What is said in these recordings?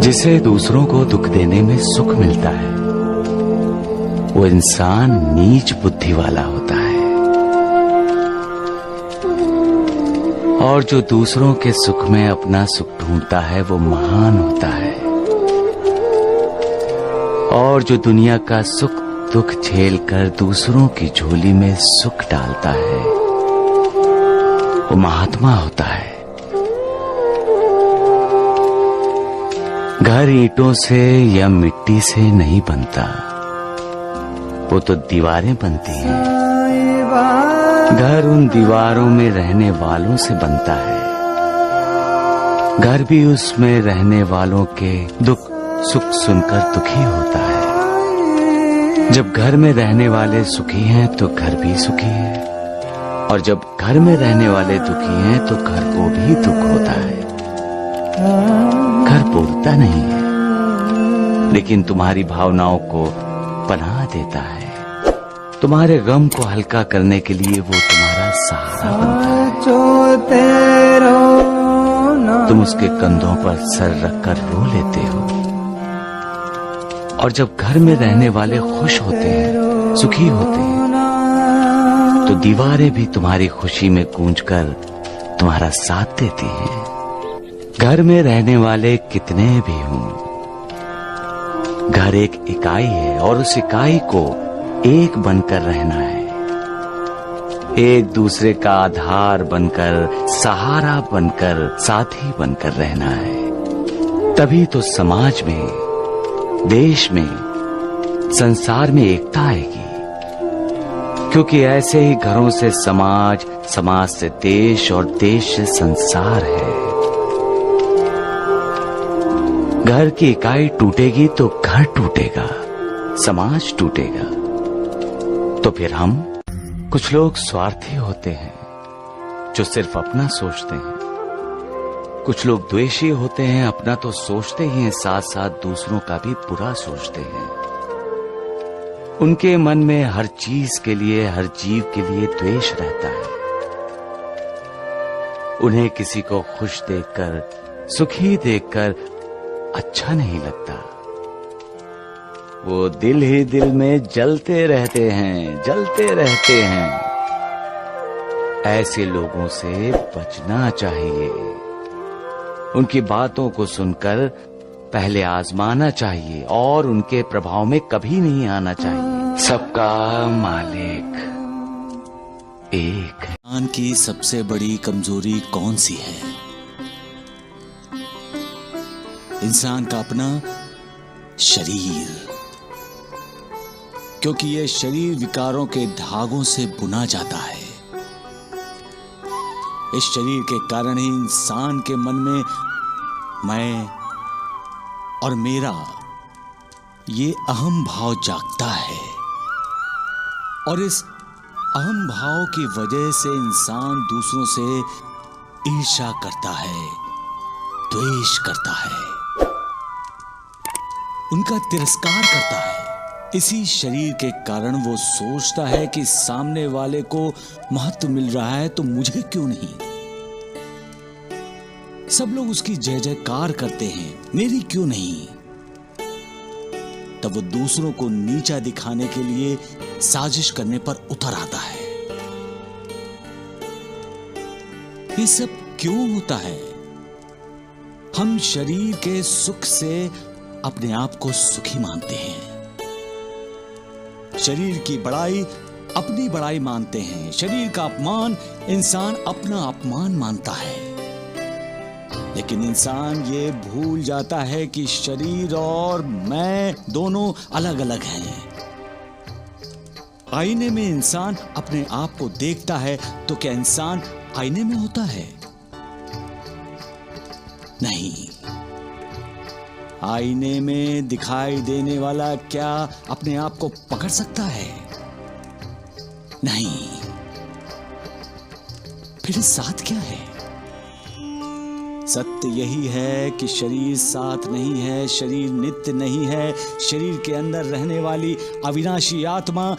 जिसे दूसरों को दुख देने में सुख मिलता है वो इंसान नीच बुद्धि वाला होता है, और जो दूसरों के सुख में अपना सुख ढूंढता है वो महान होता है, और जो दुनिया का सुख दुख झेल कर दूसरों की झोली में सुख डालता है वो महात्मा होता है। घर ईंटों से या मिट्टी से नहीं बनता, वो तो दीवारें बनती हैं। घर उन दीवारों में रहने वालों से बनता है, घर भी उसमें रहने वालों के दुख सुख सुनकर दुखी होता है। जब घर में रहने वाले सुखी हैं तो घर भी सुखी है, और जब घर में रहने वाले दुखी हैं तो घर को भी दुख होता है। घर बोलता नहीं है, लेकिन तुम्हारी भावनाओं को पनाह देता है। तुम्हारे गम को हल्का करने के लिए वो तुम्हारा सहारा बनता है। तुम उसके कंधों पर सर रखकर रो लेते हो। और जब घर में रहने वाले खुश होते हैं, सुखी होते हैं, तो दीवारें भी तुम्हारी खुशी में गूंजकर तुम्हारा साथ देती हैं। घर में रहने वाले कितने भी हों, घर एक इकाई है, और उस इकाई को एक बनकर रहना है। एक दूसरे का आधार बनकर, सहारा बनकर, साथी बनकर रहना है। तभी तो समाज में, देश में, संसार में एकता आएगी। क्योंकि ऐसे ही घरों से समाज, समाज से देश, और देश से संसार है। घर की इकाई टूटेगी तो घर टूटेगा, समाज टूटेगा। तो फिर हम कुछ लोग स्वार्थी होते हैं जो सिर्फ अपना सोचते हैं। कुछ लोग द्वेषी होते हैं, अपना तो सोचते ही हैं, साथ साथ दूसरों का भी बुरा सोचते हैं। उनके मन में हर चीज के लिए, हर जीव के लिए द्वेष रहता है। उन्हें किसी को खुश देखकर, सुखी देखकर अच्छा नहीं लगता। वो दिल ही दिल में जलते रहते हैं, जलते रहते हैं। ऐसे लोगों से बचना चाहिए। उनकी बातों को सुनकर पहले आजमाना चाहिए, और उनके प्रभाव में कभी नहीं आना चाहिए। सबका मालिक एक है। इंसान की सबसे बड़ी कमजोरी कौन सी है? इंसान का अपना शरीर, क्योंकि यह शरीर विकारों के धागों से बुना जाता है। इस शरीर के कारण ही इंसान के मन में मैं और मेरा ये अहम भाव जागता है, और इस अहम भाव की वजह से इंसान दूसरों से ईर्ष्या करता है, द्वेष करता है, उनका तिरस्कार करता है। इसी शरीर के कारण वो सोचता है कि सामने वाले को महत्व मिल रहा है तो मुझे क्यों नहीं। सब लोग उसकी जय जयकार करते हैं, मेरी क्यों नहीं। तब वो दूसरों को नीचा दिखाने के लिए साजिश करने पर उतर आता है। ये सब क्यों होता है? हम शरीर के सुख से अपने आप को सुखी मानते हैं। शरीर की बड़ाई अपनी बड़ाई मानते हैं। शरीर का अपमान इंसान अपना अपमान मानता है। लेकिन इंसान ये भूल जाता है कि शरीर और मैं दोनों अलग अलग हैं। आईने में इंसान अपने आप को देखता है, तो क्या इंसान आईने में होता है? नहीं। आईने में दिखाई देने वाला क्या अपने आप को पकड़ सकता है? नहीं। फिर साथ क्या है? सत्य यही है कि शरीर साथ नहीं है, शरीर नित्य नहीं है। शरीर के अंदर रहने वाली अविनाशी आत्मा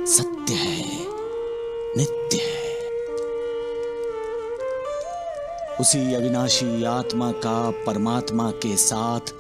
सत्य है, नित्य है। उसी अविनाशी आत्मा का परमात्मा के साथ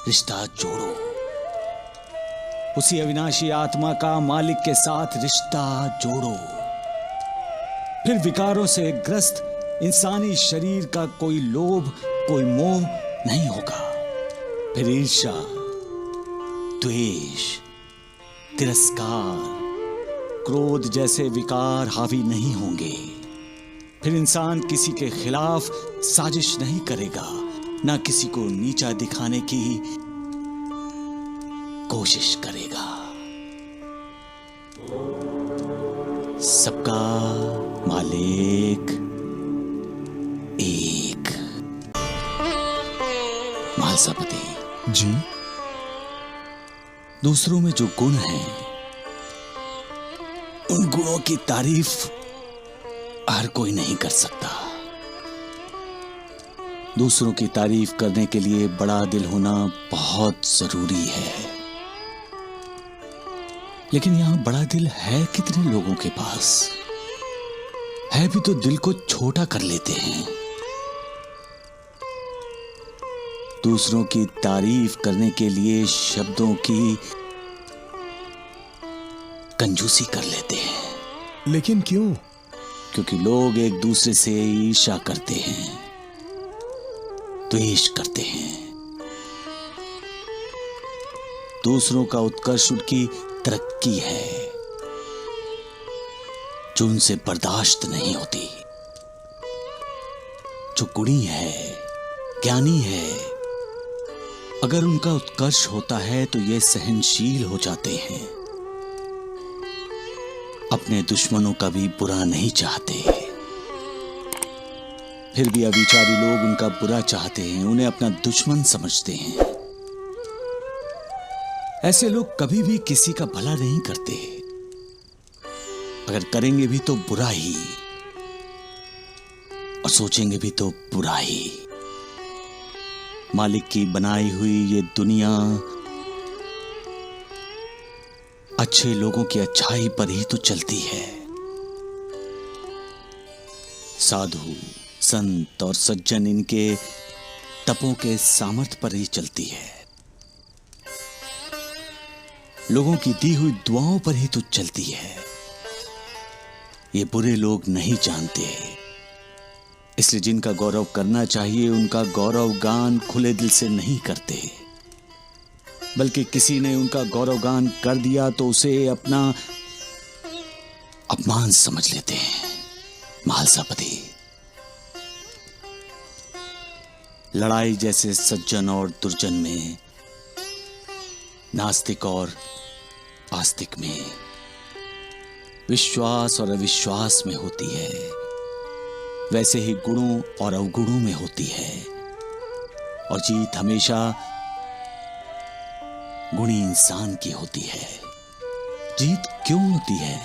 रिश्ता जोड़ो। उसी अविनाशी आत्मा का मालिक के साथ रिश्ता जोड़ो। फिर विकारों से ग्रस्त इंसानी शरीर का कोई लोभ, कोई मोह नहीं होगा। फिर ईर्ष्या, द्वेष, तिरस्कार, क्रोध जैसे विकार हावी नहीं होंगे। फिर इंसान किसी के खिलाफ साजिश नहीं करेगा, ना किसी को नीचा दिखाने की कोशिश करेगा। सबका मालिक एक। महालसापति जी। दूसरों में जो गुण हैं, उन गुणों की तारीफ हर कोई नहीं कर सकता। दूसरों की तारीफ करने के लिए बड़ा दिल होना बहुत जरूरी है। लेकिन यहां बड़ा दिल है कितने लोगों के पास? है भी तो दिल को छोटा कर लेते हैं। दूसरों की तारीफ करने के लिए शब्दों की कंजूसी कर लेते हैं। लेकिन क्यों? क्योंकि लोग एक दूसरे से ईर्ष्या करते हैं, द्वेष करते हैं। दूसरों का उत्कर्ष उनकी तरक्की है, जो उनसे बर्दाश्त नहीं होती। जो गुणी है, ज्ञानी है, अगर उनका उत्कर्ष होता है तो ये सहनशील हो जाते हैं। अपने दुश्मनों का भी बुरा नहीं चाहते। फिर भी अविचारी लोग उनका बुरा चाहते हैं, उन्हें अपना दुश्मन समझते हैं। ऐसे लोग कभी भी किसी का भला नहीं करते। अगर करेंगे भी तो बुरा ही, और सोचेंगे भी तो बुरा ही। मालिक की बनाई हुई ये दुनिया अच्छे लोगों की अच्छाई पर ही तो चलती है। साधु, संत और सज्जन इनके तपों के सामर्थ्य पर ही चलती है। लोगों की दी हुई दुआओं पर ही तो चलती है। ये बुरे लोग नहीं जानते, इसलिए जिनका गौरव करना चाहिए उनका गौरव गान खुले दिल से नहीं करते, बल्कि किसी ने उनका गौरव गान कर दिया तो उसे अपना अपमान समझ लेते हैं। महालसापति, लड़ाई जैसे सज्जन और दुर्जन में, नास्तिक और आस्तिक में, विश्वास और अविश्वास में होती है, वैसे ही गुणों और अवगुणों में होती है। और जीत हमेशा गुणी इंसान की होती है। जीत क्यों होती है?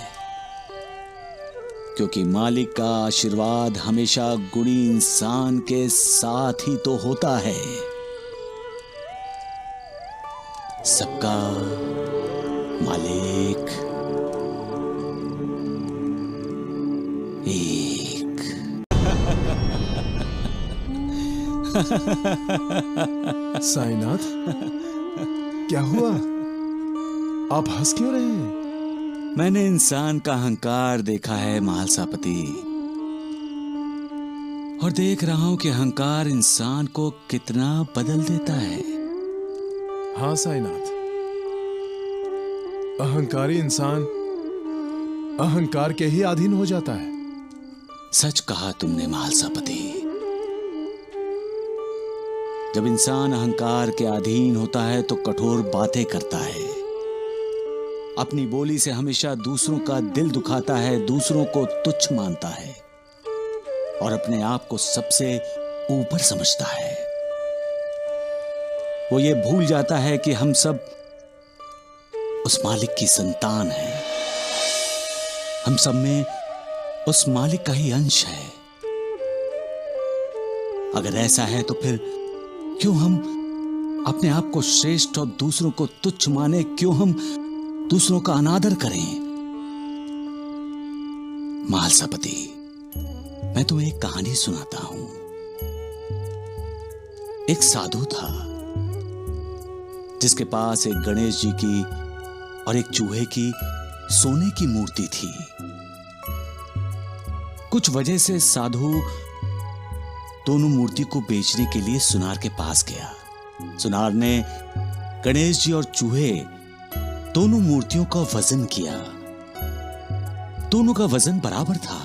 क्योंकि मालिक का आशीर्वाद हमेशा गुणी इंसान के साथ ही तो होता है। सबका मालिक एक। साईनाथ, क्या हुआ? आप हंस क्यों रहे हैं? मैंने इंसान का अहंकार देखा है महालसापति, और देख रहा हूं कि अहंकार इंसान को कितना बदल देता है। हाँ साईनाथ, अहंकारी इंसान अहंकार के ही अधीन हो जाता है। सच कहा तुमने महालसापति। जब इंसान अहंकार के अधीन होता है तो कठोर बातें करता है, अपनी बोली से हमेशा दूसरों का दिल दुखाता है, दूसरों को तुच्छ मानता है और अपने आप को सबसे ऊपर समझता है। वो ये भूल जाता है कि हम सब उस मालिक की संतान हैं। हम सब में उस मालिक का ही अंश है। अगर ऐसा है तो फिर क्यों हम अपने आप को श्रेष्ठ और दूसरों को तुच्छ माने? क्यों हम दूसरों का अनादर करें? महालसापति, मैं तुम्हें एक कहानी सुनाता हूं। एक साधु था जिसके पास एक गणेश जी की और एक चूहे की सोने की मूर्ति थी। कुछ वजह से साधु दोनों मूर्ति को बेचने के लिए सुनार के पास गया। सुनार ने गणेश जी और चूहे दोनों मूर्तियों का वजन किया। दोनों का वजन बराबर था,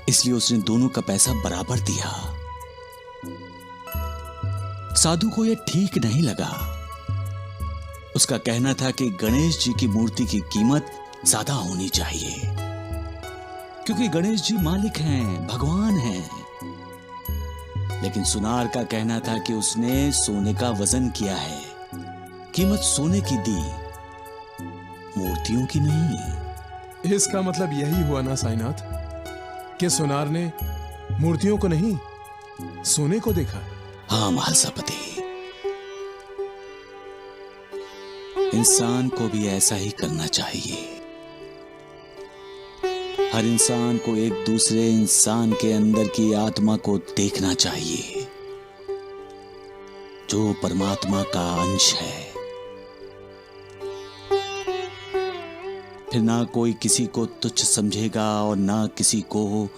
इसलिए उसने दोनों का पैसा बराबर दिया। साधु को यह ठीक नहीं लगा। उसका कहना था कि गणेश जी की मूर्ति की कीमत ज्यादा होनी चाहिए, क्योंकि गणेश जी मालिक हैं, भगवान हैं। लेकिन सुनार का कहना था कि उसने सोने का वजन किया है, कीमत सोने की दी, मूर्तियों की नहीं। इसका मतलब यही हुआ ना साईनाथ, कि सुनार ने मूर्तियों को नहीं, सोने को देखा। हाँ महालसापति, इंसान को भी ऐसा ही करना चाहिए। हर इंसान को एक दूसरे इंसान के अंदर की आत्मा को देखना चाहिए, जो परमात्मा का अंश है। फिर ना कोई किसी को तुच्छ समझेगा और ना किसी को